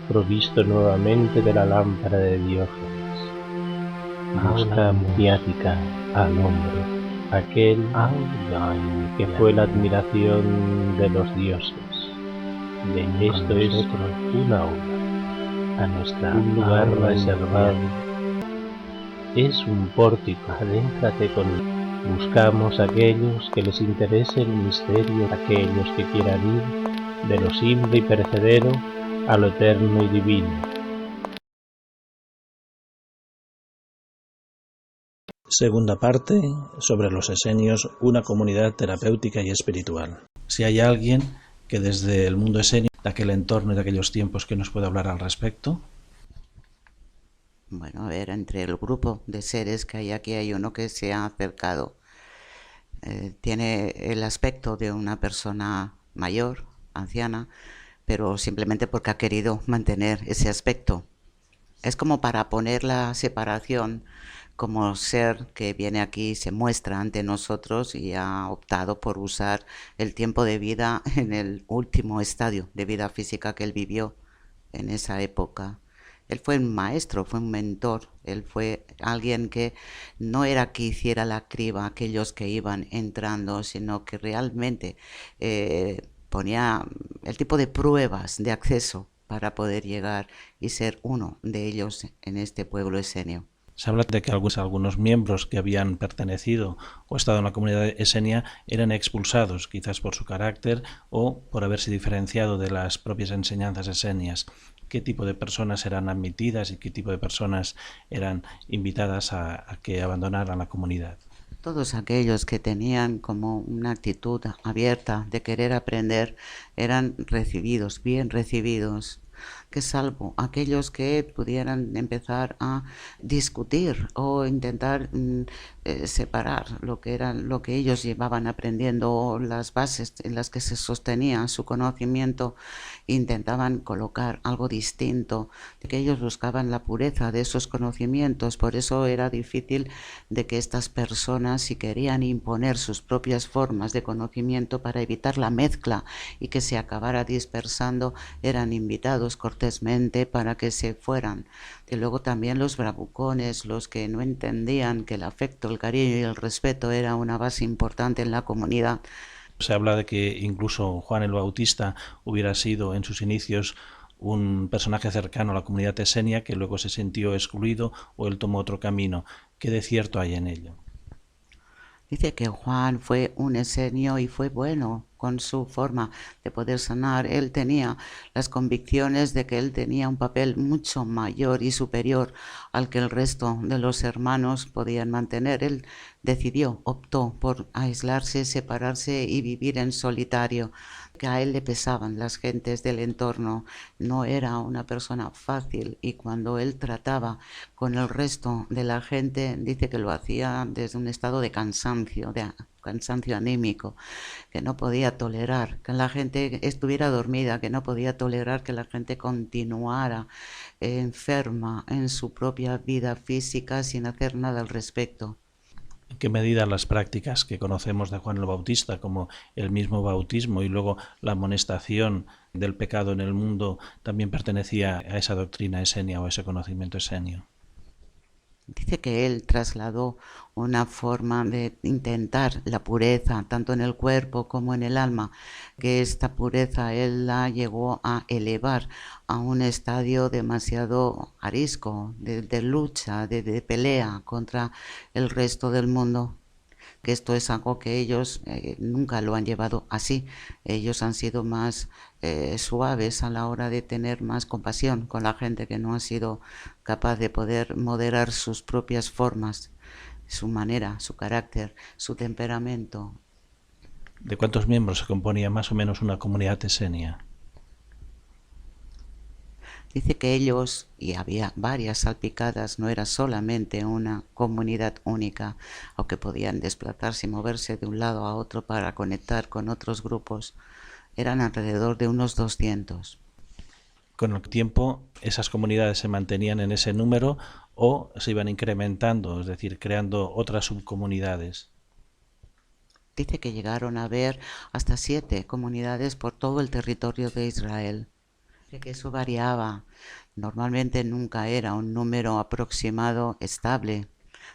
provisto nuevamente de la lámpara de Diógenes. Busca maniática al hombre, aquel que fue la admiración de los dioses. Esto es un aula, un lugar reservado, es un pórtico, adéntrate conmigo. Buscamos a aquellos que les interese el misterio, aquellos que quieran ir de lo simple y perecedero a lo eterno y divino. Segunda parte, sobre los esenios, una comunidad terapéutica y espiritual. Si hay alguien que desde el mundo esenio, de aquel entorno y de aquellos tiempos, que nos puede hablar al respecto. Bueno, a ver, entre el grupo de seres que hay aquí hay uno que se ha acercado. Tiene el aspecto de una persona mayor, anciana, pero simplemente porque ha querido mantener ese aspecto. Es como para poner la separación, como ser que viene aquí y se muestra ante nosotros y ha optado por usar el tiempo de vida en el último estadio de vida física que él vivió en esa época. Él fue un maestro, fue un mentor, él fue alguien que no era que hiciera la criba a aquellos que iban entrando, sino que realmente ponía el tipo de pruebas de acceso para poder llegar y ser uno de ellos en este pueblo esenio. Se habla de que algunos miembros que habían pertenecido o estado en la comunidad esenia eran expulsados, quizás por su carácter o por haberse diferenciado de las propias enseñanzas esenias. ¿Qué tipo de personas eran admitidas y qué tipo de personas eran invitadas a que abandonaran la comunidad? Todos aquellos que tenían como una actitud abierta de querer aprender eran recibidos, bien recibidos, que salvo aquellos que pudieran empezar a discutir o intentar separar lo que ellos llevaban aprendiendo o las bases en las que se sostenía su conocimiento, intentaban colocar algo distinto, de que ellos buscaban la pureza de esos conocimientos. Por eso era difícil de que estas personas, si querían imponer sus propias formas de conocimiento para evitar la mezcla y que se acabara dispersando, eran invitados cortésmente para que se fueran. Y luego también los bravucones, los que no entendían que el afecto, el cariño y el respeto era una base importante en la comunidad. Se habla de que incluso Juan el Bautista hubiera sido en sus inicios un personaje cercano a la comunidad esenia que luego se sintió excluido o él tomó otro camino. ¿Qué de cierto hay en ello? Dice que Juan fue un esenio y fue bueno con su forma de poder sanar. Él tenía las convicciones de que él tenía un papel mucho mayor y superior al que el resto de los hermanos podían mantener. Él decidió, optó por aislarse, separarse y vivir en solitario. Que a él le pesaban las gentes del entorno, no era una persona fácil y cuando él trataba con el resto de la gente, dice que lo hacía desde un estado de cansancio anímico, que no podía tolerar que la gente estuviera dormida, que no podía tolerar que la gente continuara enferma en su propia vida física sin hacer nada al respecto. ¿En qué medida las prácticas que conocemos de Juan el Bautista, como el mismo bautismo y luego la amonestación del pecado en el mundo, también pertenecía a esa doctrina esenia o a ese conocimiento esenio? Dice que él trasladó una forma de intentar la pureza, tanto en el cuerpo como en el alma, que esta pureza él la llegó a elevar a un estadio demasiado arisco, de lucha, de pelea contra el resto del mundo. Que esto es algo que ellos nunca lo han llevado así. Ellos han sido más suaves a la hora de tener más compasión con la gente que no ha sido capaz de poder moderar sus propias formas, su manera, su carácter, su temperamento. ¿De cuántos miembros se componía más o menos una comunidad esenia? Dice que ellos, y había varias salpicadas, no era solamente una comunidad única, aunque podían desplazarse y moverse de un lado a otro para conectar con otros grupos, eran alrededor de unos 200. Con el tiempo, esas comunidades se mantenían en ese número o se iban incrementando, es decir, creando otras subcomunidades. Dice que llegaron a haber hasta 7 comunidades por todo el territorio de Israel. Dice que eso variaba. Normalmente nunca era un número aproximado estable,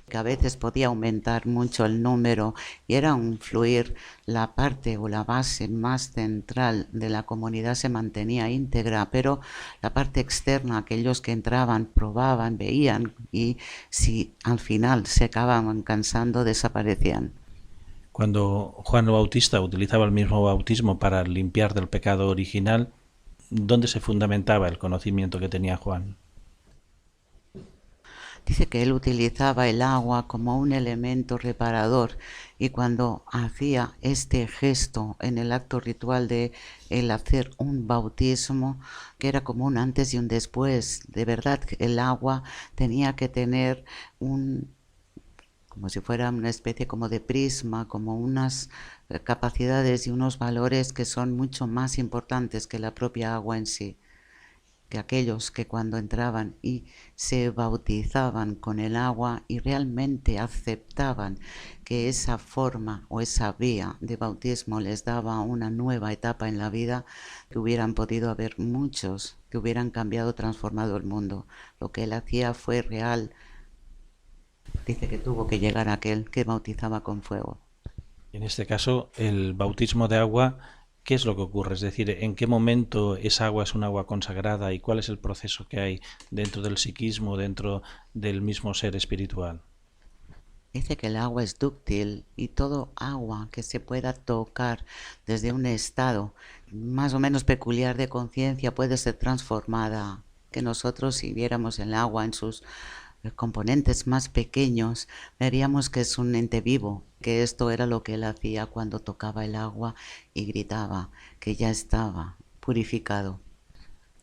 que a veces podía aumentar mucho el número y era un fluir. La parte o la base más central de la comunidad se mantenía íntegra, pero la parte externa, aquellos que entraban, probaban, veían y si al final se acababan cansando, desaparecían. Cuando Juan el Bautista utilizaba el mismo bautismo para limpiar del pecado original, ¿dónde se fundamentaba el conocimiento que tenía Juan? Dice que él utilizaba el agua como un elemento reparador y cuando hacía este gesto en el acto ritual de el hacer un bautismo, que era como un antes y un después, de verdad el agua tenía que tener como si fuera una especie como de prisma, como unas capacidades y unos valores que son mucho más importantes que la propia agua en sí, que aquellos que cuando entraban y se bautizaban con el agua y realmente aceptaban que esa forma o esa vía de bautismo les daba una nueva etapa en la vida, que hubieran podido haber muchos que hubieran cambiado, transformado el mundo. Lo que él hacía fue real. Dice que tuvo que llegar aquel que bautizaba con fuego. En este caso, el bautismo de agua, ¿qué es lo que ocurre? Es decir, ¿en qué momento esa agua es un agua consagrada y cuál es el proceso que hay dentro del psiquismo, dentro del mismo ser espiritual? Dice que el agua es dúctil y todo agua que se pueda tocar desde un estado más o menos peculiar de conciencia puede ser transformada. Que nosotros si viéramos el agua en sus componentes más pequeños, veríamos que es un ente vivo, que esto era lo que él hacía cuando tocaba el agua y gritaba que ya estaba purificado.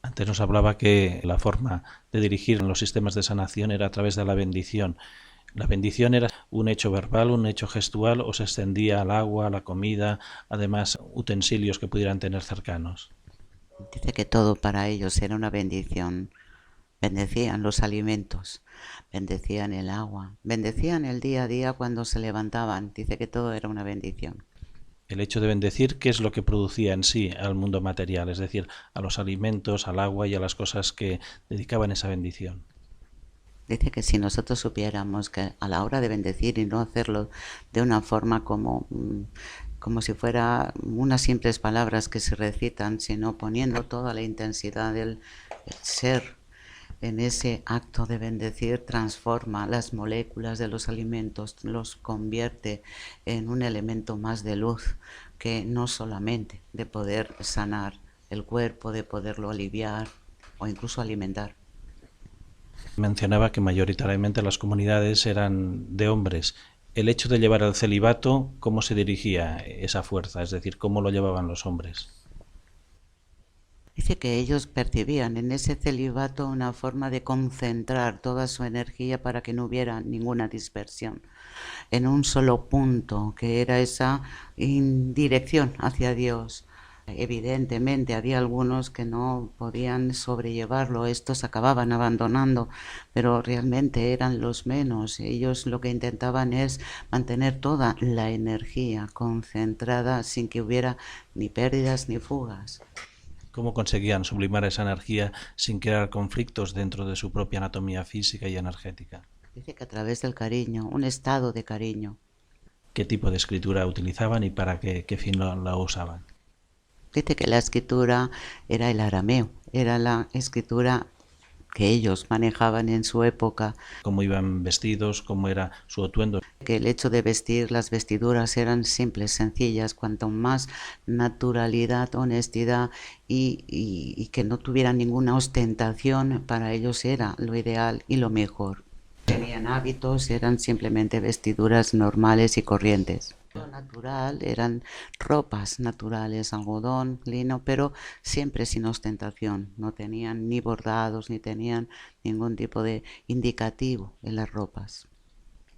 Antes nos hablaba que la forma de dirigir los sistemas de sanación era a través de la bendición. ¿La bendición era un hecho verbal, un hecho gestual o se extendía al agua, a la comida, además utensilios que pudieran tener cercanos? Dice que todo para ellos era una bendición. Bendecían los alimentos, bendecían el agua, bendecían el día a día cuando se levantaban. Dice que todo era una bendición. El hecho de bendecir, ¿qué es lo que producía en sí al mundo material? Es decir, a los alimentos, al agua y a las cosas que dedicaban esa bendición. Dice que si nosotros supiéramos que a la hora de bendecir y no hacerlo de una forma como si fuera unas simples palabras que se recitan, sino poniendo toda la intensidad del ser en ese acto de bendecir, transforma las moléculas de los alimentos, los convierte en un elemento más de luz, que no solamente de poder sanar el cuerpo, de poderlo aliviar o incluso alimentar. Mencionaba que mayoritariamente las comunidades eran de hombres. El hecho de llevar el celibato, ¿cómo se dirigía esa fuerza? Es decir, ¿cómo lo llevaban los hombres? Dice que ellos percibían en ese celibato una forma de concentrar toda su energía para que no hubiera ninguna dispersión en un solo punto, que era esa dirección hacia Dios. Evidentemente había algunos que no podían sobrellevarlo, estos acababan abandonando, pero realmente eran los menos. Ellos lo que intentaban es mantener toda la energía concentrada sin que hubiera ni pérdidas ni fugas. ¿Cómo conseguían sublimar esa energía sin crear conflictos dentro de su propia anatomía física y energética? Dice que a través del cariño, un estado de cariño. ¿Qué tipo de escritura utilizaban y para qué fin la usaban? Dice que la escritura era el arameo, era la escritura que ellos manejaban en su época. ¿Cómo iban vestidos? ¿Cómo era su atuendo? Que el hecho de vestir, las vestiduras eran simples, sencillas, cuanto más naturalidad, honestidad y que no tuvieran ninguna ostentación, para ellos era lo ideal y lo mejor. Tenían hábitos, eran simplemente vestiduras normales y corrientes. Lo natural eran ropas naturales, algodón, lino, pero siempre sin ostentación. No tenían ni bordados ni tenían ningún tipo de indicativo en las ropas.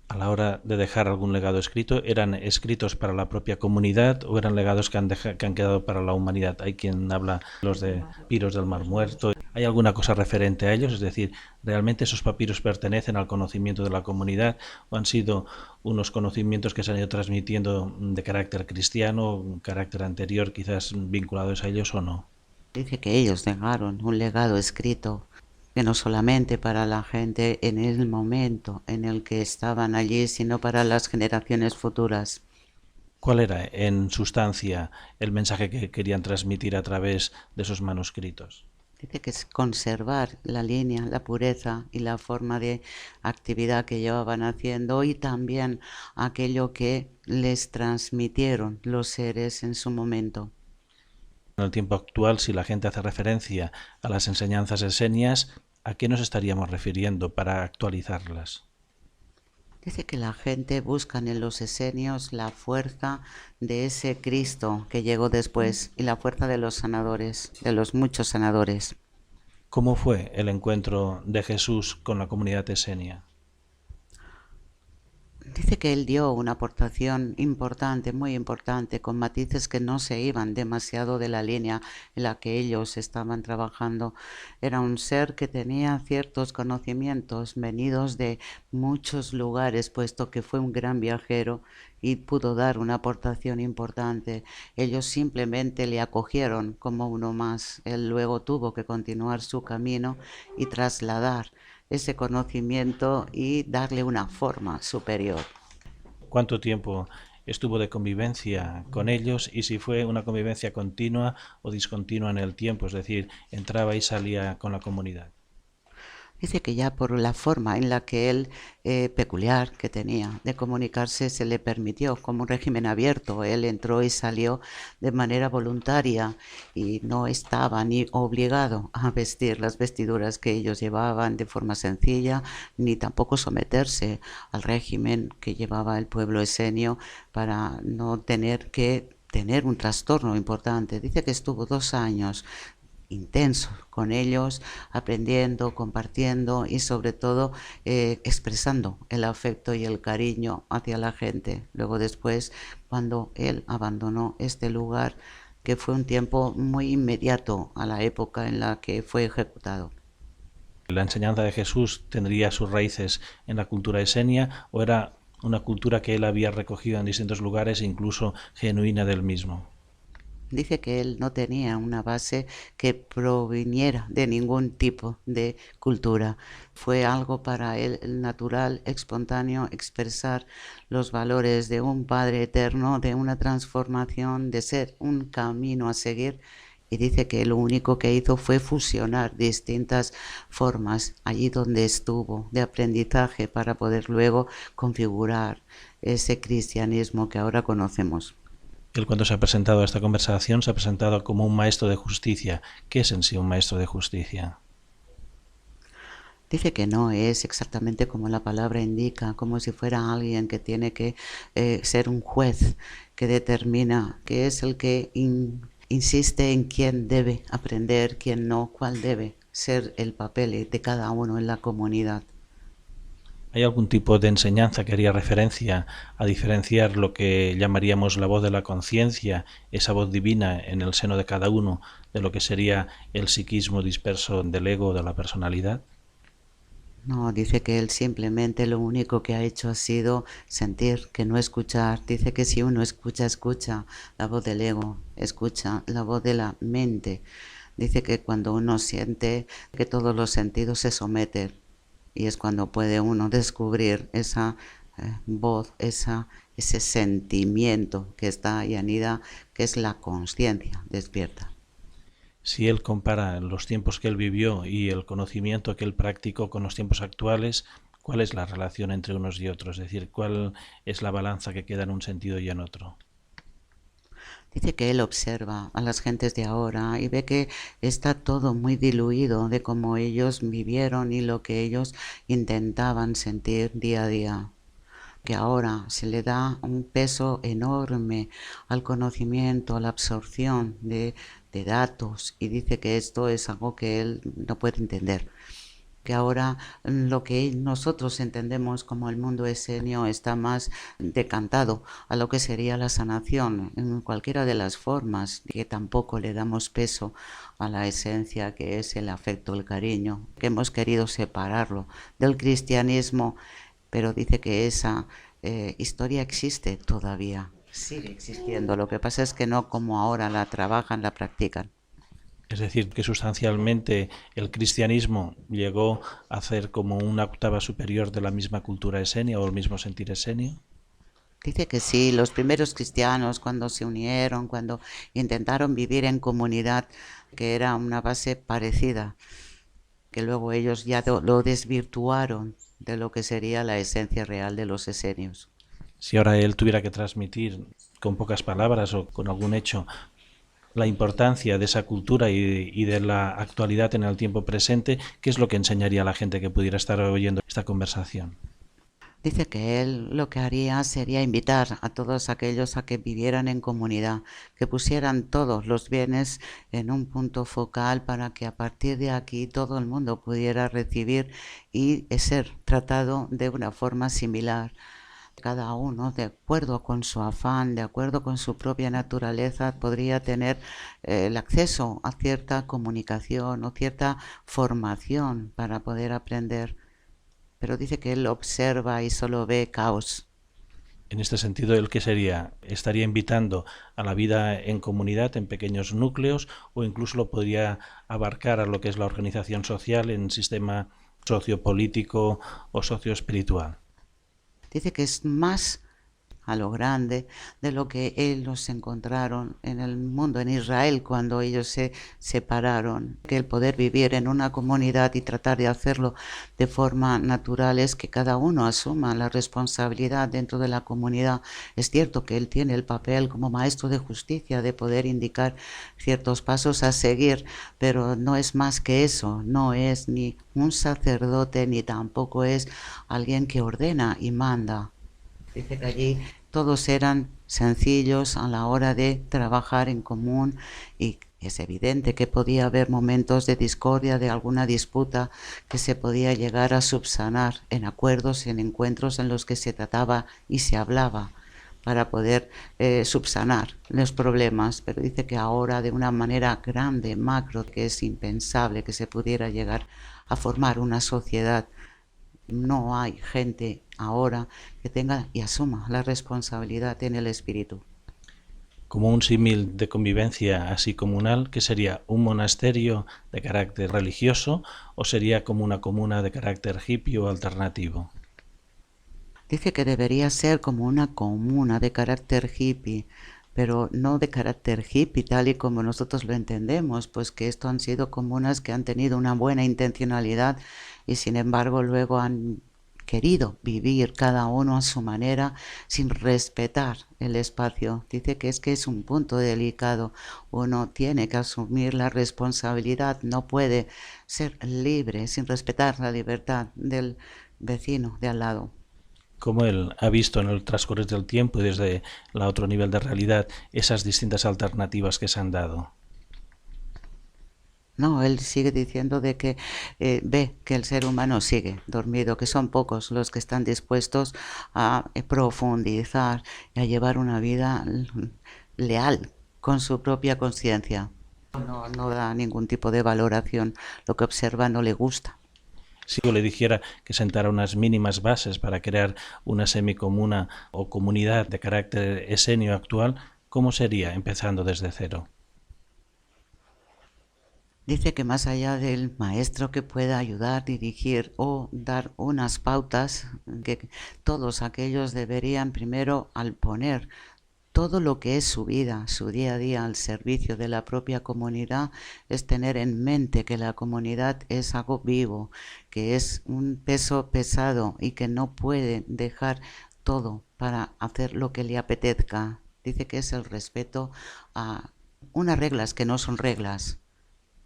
A la hora de dejar algún legado escrito, ¿eran escritos para la propia comunidad o eran legados que han quedado para la humanidad? Hay quien habla los de papiros del Mar Muerto. ¿Hay alguna cosa referente a ellos? Es decir, ¿realmente esos papiros pertenecen al conocimiento de la comunidad o han sido unos conocimientos que se han ido transmitiendo de carácter cristiano, un carácter anterior, quizás vinculados a ellos o no? Dice que ellos dejaron un legado escrito, que no solamente para la gente en el momento en el que estaban allí, sino para las generaciones futuras. ¿Cuál era, en sustancia, el mensaje que querían transmitir a través de esos manuscritos? Dice que es conservar la línea, la pureza y la forma de actividad que llevaban haciendo y también aquello que les transmitieron los seres en su momento. En el tiempo actual, si la gente hace referencia a las enseñanzas esenias, ¿a qué nos estaríamos refiriendo para actualizarlas? Dice que la gente busca en los esenios la fuerza de ese Cristo que llegó después y la fuerza de los sanadores, de los muchos sanadores. ¿Cómo fue el encuentro de Jesús con la comunidad esenia? Dice que él dio una aportación importante, muy importante, con matices que no se iban demasiado de la línea en la que ellos estaban trabajando. Era un ser que tenía ciertos conocimientos venidos de muchos lugares, puesto que fue un gran viajero y pudo dar una aportación importante. Ellos simplemente le acogieron como uno más. Él luego tuvo que continuar su camino y trasladar ese conocimiento y darle una forma superior. ¿Cuánto tiempo estuvo de convivencia con ellos y si fue una convivencia continua o discontinua en el tiempo? Es decir, entraba y salía con la comunidad. Dice que ya por la forma en la que él, peculiar que tenía de comunicarse, se le permitió como un régimen abierto. Él entró y salió de manera voluntaria y no estaba ni obligado a vestir las vestiduras que ellos llevaban de forma sencilla, ni tampoco someterse al régimen que llevaba el pueblo esenio para no tener que tener un trastorno importante. Dice que estuvo 2 años intenso con ellos, aprendiendo, compartiendo y sobre todo expresando el afecto y el cariño hacia la gente. Luego después, cuando él abandonó este lugar, que fue un tiempo muy inmediato a la época en la que fue ejecutado. ¿La enseñanza de Jesús tendría sus raíces en la cultura esenia o era una cultura que él había recogido en distintos lugares, incluso genuina del mismo? Dice que él no tenía una base que proviniera de ningún tipo de cultura. Fue algo para él natural, espontáneo, expresar los valores de un Padre eterno, de una transformación, de ser un camino a seguir. Y dice que lo único que hizo fue fusionar distintas formas allí donde estuvo de aprendizaje para poder luego configurar ese cristianismo que ahora conocemos. Él cuando se ha presentado a esta conversación se ha presentado como un maestro de justicia. ¿Qué es en sí un maestro de justicia? Dice que no es exactamente como la palabra indica, como si fuera alguien que tiene que ser un juez que determina, que es el que insiste en quién debe aprender, quién no, cuál debe ser el papel de cada uno en la comunidad. ¿Hay algún tipo de enseñanza que haría referencia a diferenciar lo que llamaríamos la voz de la conciencia, esa voz divina en el seno de cada uno, de lo que sería el psiquismo disperso del ego o de la personalidad? No, dice que él simplemente lo único que ha hecho ha sido sentir, que no escuchar. Dice que si uno escucha, escucha la voz del ego, escucha la voz de la mente. Dice que cuando uno siente que todos los sentidos se someten y es cuando puede uno descubrir esa voz, ese sentimiento que está ahí anida, que es la conciencia despierta. Si él compara los tiempos que él vivió y el conocimiento que él practicó con los tiempos actuales, ¿cuál es la relación entre unos y otros? Es decir, ¿cuál es la balanza que queda en un sentido y en otro? Dice que él observa a las gentes de ahora y ve que está todo muy diluido de cómo ellos vivieron y lo que ellos intentaban sentir día a día. Que ahora se le da un peso enorme al conocimiento, a la absorción de datos y dice que esto es algo que él no puede entender. Que ahora lo que nosotros entendemos como el mundo esenio está más decantado a lo que sería la sanación en cualquiera de las formas, que tampoco le damos peso a la esencia que es el afecto, el cariño, que hemos querido separarlo del cristianismo, pero dice que esa historia existe todavía, sigue existiendo, lo que pasa es que no como ahora la trabajan, la practican. Es decir, que sustancialmente el cristianismo llegó a ser como una octava superior de la misma cultura esenia o el mismo sentir esenio. Dice que sí, los primeros cristianos cuando se unieron, cuando intentaron vivir en comunidad, que era una base parecida, que luego ellos ya lo desvirtuaron de lo que sería la esencia real de los esenios. Si ahora él tuviera que transmitir con pocas palabras o con algún hecho la importancia de esa cultura y de la actualidad en el tiempo presente, ¿qué es lo que enseñaría a la gente que pudiera estar oyendo esta conversación? Dice que él lo que haría sería invitar a todos aquellos a que vivieran en comunidad, que pusieran todos los bienes en un punto focal para que a partir de aquí todo el mundo pudiera recibir y ser tratado de una forma similar. Cada uno, de acuerdo con su afán, de acuerdo con su propia naturaleza, podría tener el acceso a cierta comunicación o cierta formación para poder aprender. Pero dice que él observa y solo ve caos. En este sentido, ¿el qué sería? ¿Estaría invitando a la vida en comunidad, en pequeños núcleos, o incluso lo podría abarcar a lo que es la organización social en sistema sociopolítico o socioespiritual? Dice que es más a lo grande de lo que ellos encontraron en el mundo, en Israel, cuando ellos se separaron. Que el poder vivir en una comunidad y tratar de hacerlo de forma natural es que cada uno asuma la responsabilidad dentro de la comunidad. Es cierto que él tiene el papel como maestro de justicia de poder indicar ciertos pasos a seguir, pero no es más que eso, no es ni un sacerdote ni tampoco es alguien que ordena y manda. Dice que allí todos eran sencillos a la hora de trabajar en común y es evidente que podía haber momentos de discordia, de alguna disputa que se podía llegar a subsanar en acuerdos, en encuentros en los que se trataba y se hablaba para poder subsanar los problemas, pero dice que ahora de una manera grande, macro, que es impensable que se pudiera llegar a formar una sociedad. No hay gente ahora que tenga y asuma la responsabilidad en el espíritu. Como un símil de convivencia así comunal, ¿qué sería? ¿Un monasterio de carácter religioso o sería como una comuna de carácter hippie o alternativo? Dice que debería ser como una comuna de carácter hippie, pero no de carácter hippie tal y como nosotros lo entendemos, pues que esto han sido comunas que han tenido una buena intencionalidad y sin embargo luego han querido vivir cada uno a su manera sin respetar el espacio. Dice que es un punto delicado. Uno tiene que asumir la responsabilidad, no puede ser libre sin respetar la libertad del vecino de al lado. ¿Cómo él ha visto en el transcurrir del tiempo y desde el otro nivel de realidad esas distintas alternativas que se han dado? No, él sigue diciendo de que ve que el ser humano sigue dormido, que son pocos los que están dispuestos a profundizar y a llevar una vida leal con su propia conciencia. No da ningún tipo de valoración, lo que observa no le gusta. Si yo le dijera que sentara unas mínimas bases para crear una semicomuna o comunidad de carácter esenio actual, ¿cómo sería empezando desde cero? Dice que más allá del maestro que pueda ayudar, dirigir o dar unas pautas, que todos aquellos deberían primero, al poner todo lo que es su vida, su día a día al servicio de la propia comunidad, es tener en mente que la comunidad es algo vivo, que es un peso pesado y que no puede dejar todo para hacer lo que le apetezca. Dice que es el respeto a unas reglas que no son reglas.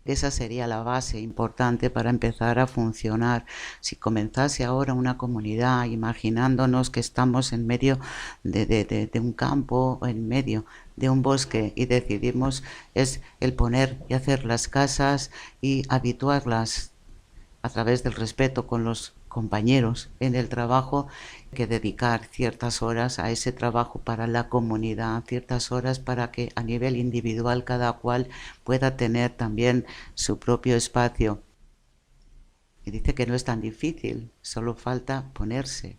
Esa sería la base importante para empezar a funcionar. Si comenzase ahora una comunidad, imaginándonos que estamos en medio de un campo, en medio de un bosque, y decidimos es el poner y hacer las casas y habituarlas a través del respeto con los compañeros en el trabajo, que dedicar ciertas horas a ese trabajo para la comunidad, ciertas horas para que a nivel individual cada cual pueda tener también su propio espacio. Y dice que no es tan difícil, solo falta ponerse.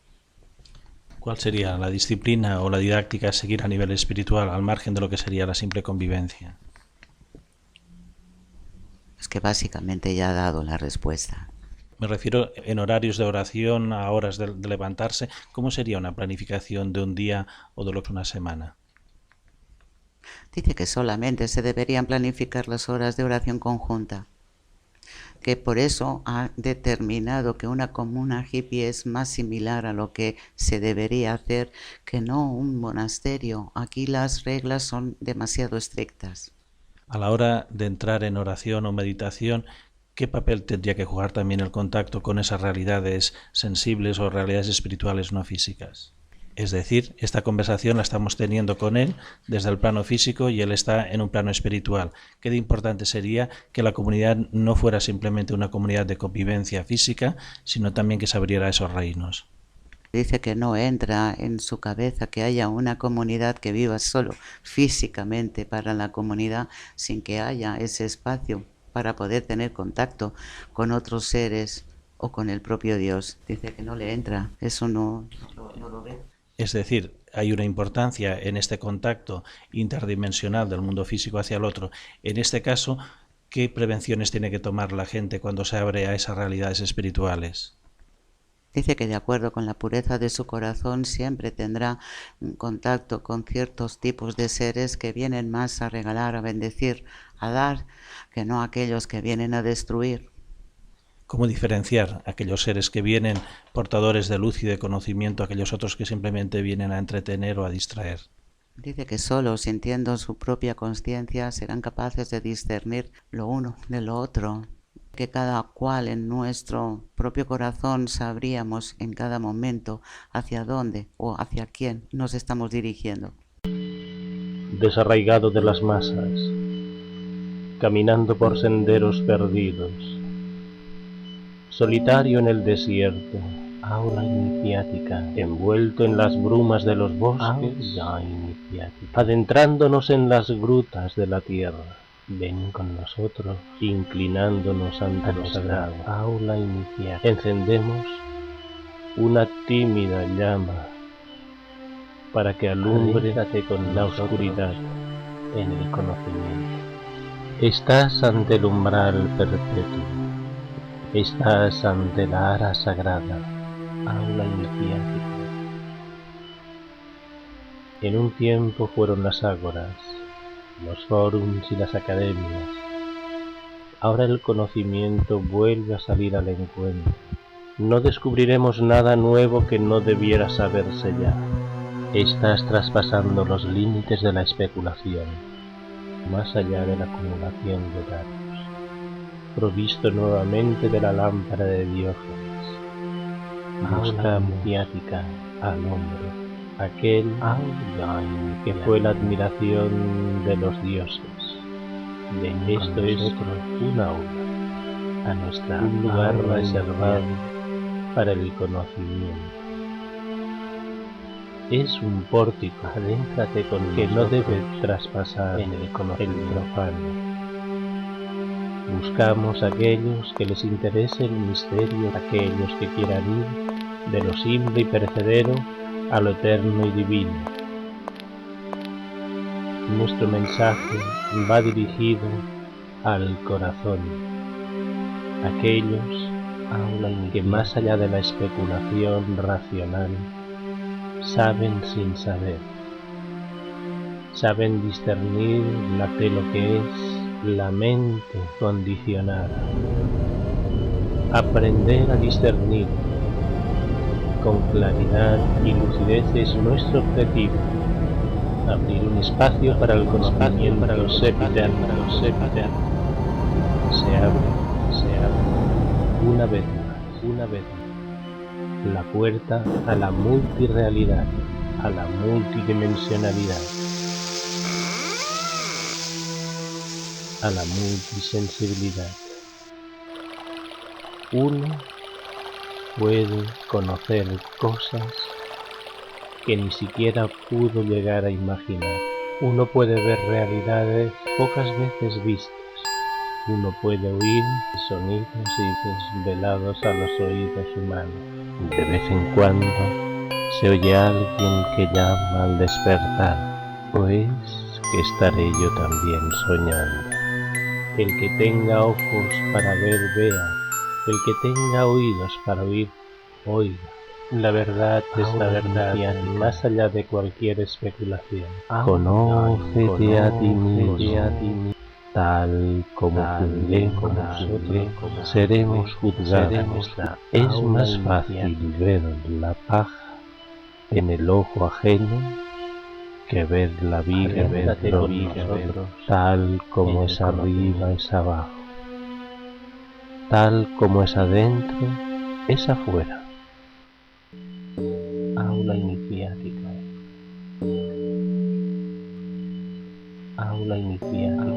¿Cuál sería la disciplina o la didáctica a seguir a nivel espiritual, al margen de lo que sería la simple convivencia? Es que básicamente ya ha dado la respuesta. Me refiero en horarios de oración, a horas de levantarse. ¿Cómo sería una planificación de un día o de una semana? Dice que solamente se deberían planificar las horas de oración conjunta, que por eso ha determinado que una comuna hippie es más similar a lo que se debería hacer que no un monasterio. Aquí las reglas son demasiado estrictas. A la hora de entrar en oración o meditación, ¿qué papel tendría que jugar también el contacto con esas realidades sensibles o realidades espirituales no físicas? Es decir, esta conversación la estamos teniendo con él desde el plano físico y él está en un plano espiritual. ¿Qué de importante sería que la comunidad no fuera simplemente una comunidad de convivencia física, sino también que se abriera a esos reinos? Dice que no entra en su cabeza que haya una comunidad que viva solo físicamente para la comunidad sin que haya ese espacio para poder tener contacto con otros seres o con el propio Dios. Dice que no le entra, eso no lo ve. Es decir, hay una importancia en este contacto interdimensional del mundo físico hacia el otro. En este caso, ¿qué prevenciones tiene que tomar la gente cuando se abre a esas realidades espirituales? Dice que de acuerdo con la pureza de su corazón siempre tendrá un contacto con ciertos tipos de seres que vienen más a regalar, a bendecir, a dar, que no aquellos que vienen a destruir. ¿Cómo diferenciar aquellos seres que vienen portadores de luz y de conocimiento a aquellos otros que simplemente vienen a entretener o a distraer? Dice que solo sintiendo su propia consciencia serán capaces de discernir lo uno de lo otro, que cada cual en nuestro propio corazón sabríamos en cada momento hacia dónde o hacia quién nos estamos dirigiendo. Desarraigado de las masas, caminando por senderos perdidos, solitario en el desierto, aula iniciática, envuelto en las brumas de los bosques, adentrándonos en las grutas de la tierra. Ven con nosotros, inclinándonos ante lo sagrado, aula iniciática. Encendemos una tímida llama para que alumbre con la oscuridad en el conocimiento. Estás ante el umbral perpetuo. Estás ante la ara sagrada, aula iniciática. En un tiempo fueron las ágoras, los fórums y las academias. Ahora el conocimiento vuelve a salir al encuentro. No descubriremos nada nuevo que no debiera saberse ya. Estás traspasando los límites de la especulación, más allá de la acumulación de datos. Provisto nuevamente de la lámpara de Diógenes, busca mediática al hombre, aquel que fue la admiración de los dioses. Esto es un aula, un lugar reservado para el conocimiento. Es un pórtico, adéntrate con que no debe traspasar el profano. Buscamos a aquellos que les interese el misterio, aquellos que quieran ir de lo simple y perecedero a lo eterno y divino. Nuestro mensaje va dirigido al corazón, aquellos que más allá de la especulación racional saben sin saber, saben discernir de lo que es la mente condicionada. Aprender a discernir con claridad y lucidez es nuestro objetivo. Abrir un espacio para el conocimiento, para los eterno. Se abre, una vez más, la puerta a la multirrealidad, a la multidimensionalidad, a la multisensibilidad. Uno puede conocer cosas que ni siquiera pudo llegar a imaginar. Uno puede ver realidades pocas veces vistas. Uno puede oír sonidos y desvelados a los oídos humanos. De vez en cuando se oye a alguien que llama al despertar, pues que estaré yo también soñando. El que tenga ojos para ver, vea. El que tenga oídos para oír, oiga. La verdad es la verdad, más allá de cualquier especulación. Conócete a ti mismo, tal como juzguemos nosotros, seremos juzgados. Es más fácil ver la paja en el ojo ajeno que ver la viga dentro de nosotros, tal como es arriba es abajo, tal como es adentro es afuera. Aula iniciática. Aula iniciática.